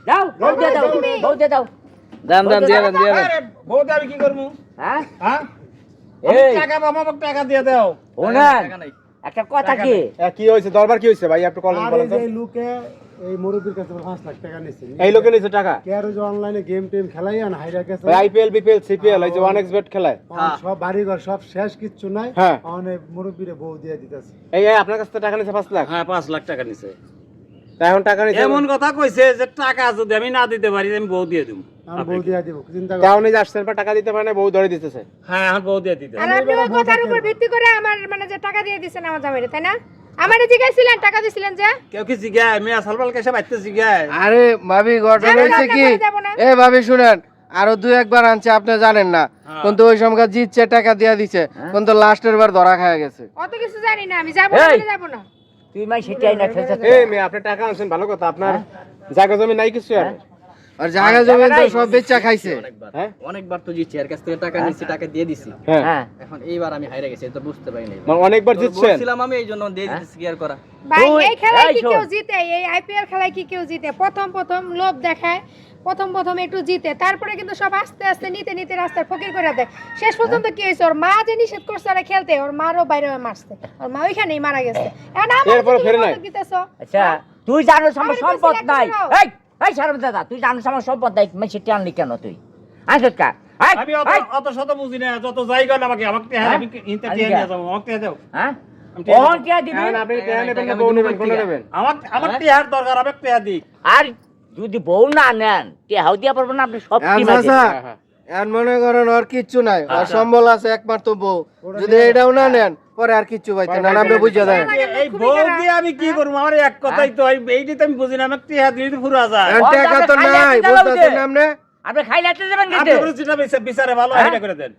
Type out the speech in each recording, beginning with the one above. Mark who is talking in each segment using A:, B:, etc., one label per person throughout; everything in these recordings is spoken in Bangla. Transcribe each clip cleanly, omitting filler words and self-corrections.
A: দাও বউ দিয়ে দাও বউ দিয়ে দাও
B: দাম দাম দিয়ে দেন দিয়ে দেন
C: আরে বউটা আমি কি করবো
A: হ্যাঁ
C: হ্যাঁ
A: এই
C: টাকা বাবা আমাকে টাকা দিয়ে দাও
A: ওনার একটা কথা কি
D: কি হয়েছে দরবার কি হয়েছে ভাই আপনি কলেজ
E: আর
D: বলেন
E: এই
D: তো
E: যে লোকে এই মুরব্বির কাছে 5 লাখ টাকা নিছে
D: এই লোকে নিছে টাকা
E: কে আর যে অনলাইনে গেম টেম খেলাই আর হাইরা গেছে
D: ভাই আইপিএল বিপিএল সিপিএল এই যে 1xbet খেলায়
E: সব বাড়ি ঘর সব শেষ কিচ্ছু নাই
D: হ্যাঁ।
E: অনেক মুরব্বিরে বউ দিয়ে দিতেছে
D: এই আপনার কাছ থেকে টাকা নিছে 5 লাখ
C: হ্যাঁ 5 লাখ টাকা নিছে
D: তা এখন টাকা নিছে
C: এমন কথা কইছে যে টাকা যদি আমি না দিতে পারি আমি বউ দিয়ে দেব
E: আমি বউ দিয়ে দিব চিন্তা কর
D: তাও নিয়ে আসছেন পর টাকা দিতে পারে না বউ ধরে দিতেছে
C: হ্যাঁ এখন বউ দিয়ে দিতে
F: আর আপনি ওই কথার উপর ভিত্তি করে আমার মানে যে টাকা দিয়ে দিছেন আমার জামাইরে তাই না আমারে জিজ্ঞাসিলেন টাকা দিছিলেন যে
C: কেউ কি জিগায় মিয়া সালবাল কেসে বাইতে জিগায়
B: আরে ভাবি ঘটনা
F: যাবো না,
B: হয়েছে কি
F: যাবো না।
B: এ ভাবি শুনেন আরো দুই একবার আনছে আপনি জানেন না কিন্তু ওই সময় জিতছে টাকা দিয়া দিছে কিন্তু লাস্টের বার ধরা খায় গেছে
F: অত কিছু জানি না আমি যাবো
A: এই!
F: না যাবো না
A: তুই মাই সেটাই না খেলছ
D: এই মেয়ে আপনি টাকা আনছেন ভালো কথা আপনার জায়গা জমি নাই কিছু আর
B: আর জায়গা জমি তো সব বেচা খাইছে
D: হ্যাঁ
G: অনেকবার তো জিতছি এর কাছ থেকে টাকা নিচ্ছি টাকা দিয়ে দিছি
D: হ্যাঁ
A: হ্যাঁ
G: এখন এইবার আমি হাইরে গেছি তো বুঝতে পারি নাই
D: মানে অনেকবার জিতছেন
G: বলছিলাম আমি এই জন্য দিয়ে দিতেছি কি আর করা
F: ভাই
A: তুই-
F: এই খেলায়
A: এই
F: কি
A: শোন।
F: কেউ জিতে এই আইপিএল খেলায় কি কেউ জিতে প্রথম লোভ দেখায় প্রথম একটু জিতে তারপরে কিন্তু সব আস্তে আস্তে নিতে রাস্তার ফকির করে দেয় শেষ পর্যন্ত কি হয়েছে ওর মা যে নিষেধ করছে ওরা খেলতে ওর মারও বাইরে হয়ে মারছে ওর মা ওইখানেই মারা গেছে এখন আমার
D: এরপরে
F: তুমি
D: ফেরে নাই?
F: মদত দিতেছো
A: আচ্ছা তুই জানোস আমার
F: আমার
A: সম্পদ
F: বেশি
A: নাই
F: লাগছে
A: এই এই সারব দাদা তুই জানোস আমার সম্পদ নাই মাই সেটা আনলি কেন তুই আনছত কা এই
C: আমি অত
A: এই,
C: অত শত বুঝি না যত জায়গা আমাকে আমাকে
A: হ্যাঁ?
C: আমি ইনতে
A: আমি
C: দিয়ে
A: যা।
C: যাবো আমাকে দিয়ে দাও
A: হ্যাঁ
C: আমি টিয়া
A: ওহন
C: দেব।
A: টিয়া দিবি
D: এখন আপনি টাকা নেবেন না বউ নেবেন কোনটা নেবেন
C: আমার টিয়ার দরকার আমাকে টিয়া দিক
A: আর যদি বউ না নেন টিয়াও দিয়া পারবেন না আপনি সব টিম আছে
B: আচ্ছা আর মনে করেন ওর কিচ্ছু নাই ওর সম্বল আছে একমাত্র বউ যদি এটাও না নেন পরে আর কিচ্ছু পাইতেন না আপনি বুঝে দেন
C: এই বউ দিয়ে আমি কি করবো আমার এক কথাই তো এইটাই তো আমি বুঝি না আমাকে টিয়া দিলে তো পুরো যায়
A: ও,
B: টাকা তো
A: আপনি খাইলে
B: নাই
A: তো দেওয়া
B: বলতেছেন
A: উচিত।
B: আপনি
A: আপনি খাইলাতে যাবেন
C: আপনি
A: কিন্তু
C: পুরো যেটা বিচারে ভালো
A: হ্যাঁ?
C: এটা করে দেন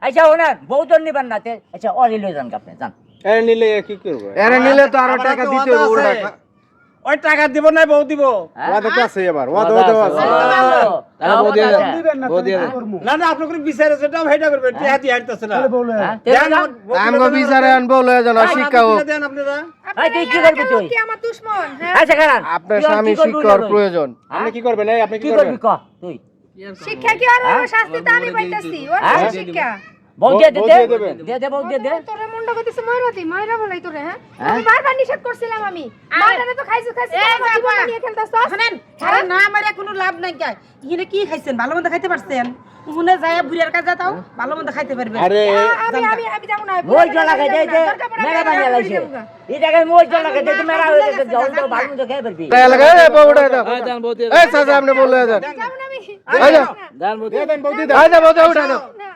A: আচ্ছা ওনার বউ তো নিবেন না তে আচ্ছা অলি লই যান আপনি যান
D: এর নিলে কি করব
B: এরা নিলে তো আরো
C: আমার
B: টাকা
C: একটা
B: দিতে
C: ওয়াদা
B: হবে
C: আছে।
B: উল্টা
C: ওই টাকা দিব না বউ দিব
D: ওয়াদা তো আছে এবার ওয়াদা আছে
B: তাহলে বউ দিয়ে দেন
E: দিবেন না
B: বউ দিয়ে
E: তো
B: দেন
E: করমু
C: না না আপনি করে বিচারে যেটা হেটা করবেন টিয়া দিয়ে হাঁটতেছে না
E: তাহলে বলে
A: হ্যাঁ?
C: দেন আমার বউ
B: আমগো
C: তুলে দেন,
B: বিচারে আনবো লয়ে যান
C: দেন,
B: শিক্ষা
C: আপনি
B: হোক
C: তুলে দেন আপনারা
A: এই, তুই কি
F: আপনার
A: করবি তুই?
F: কি আমার দুশমন হ্যাঁ
A: আচ্ছা খারান
B: আপনার স্বামী শিক্ষার প্রয়োজন
D: আপনি কি করবেন এই আপনি
A: কি
D: কি
A: করবি
D: করবেন
A: ক তুই
F: শিক্ষা কি আর ওর শাস্তি তো আমি পাইতাছি ওর
A: হ্যাঁ?
F: কি শিক্ষা
A: বউ দিয়ে
D: বউ
A: দে
D: দিয়ে দেবেন।
A: দে বউ দিয়ে দে
F: তোরে মুন্ডা কইতেছে ময়রা বলাই তোরে হ্যাঁ
A: হ্যাঁ?
F: আমি বারবার নিষেধ করছিলাম আমি মাটারে তো খাইছিস আমার জীবন নিয়ে খেলতাছ
H: শুনেন আরে না আমার কোনো লাভ নাই গায় ইনে কি খাইছেন ভালো মন্দ খাইতে পারছেন উহুনে যায় বুড়িয়ার কাছে যাও ভালো মন্দ খাইতে পারবেন
D: আরে
F: আমি যাবো না
A: মই জলা খাই দে দে মেরা বানিয়ে লাইছে এই জায়গায় মই জলা খাই দে তুই মেরা হয়ে গেছে জল তো ভালো তো খেয়ে পারবি
B: এলাকায় বউ উঠাই দাও
G: দান বউ দিয়ে
B: এই চাচা আপনি বলে দেন
F: যাবো না আমি
B: এই যাও
G: দান বউ
D: দিয়ে দেন বউ দিয়ে দেন
B: এই যাও বউ উঠাই দাও
F: না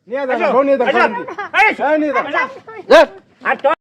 D: নিয়ে যান বউ নিয়ে যান
C: এই,
D: এই নিয়ে যান
B: যান।
A: আর তো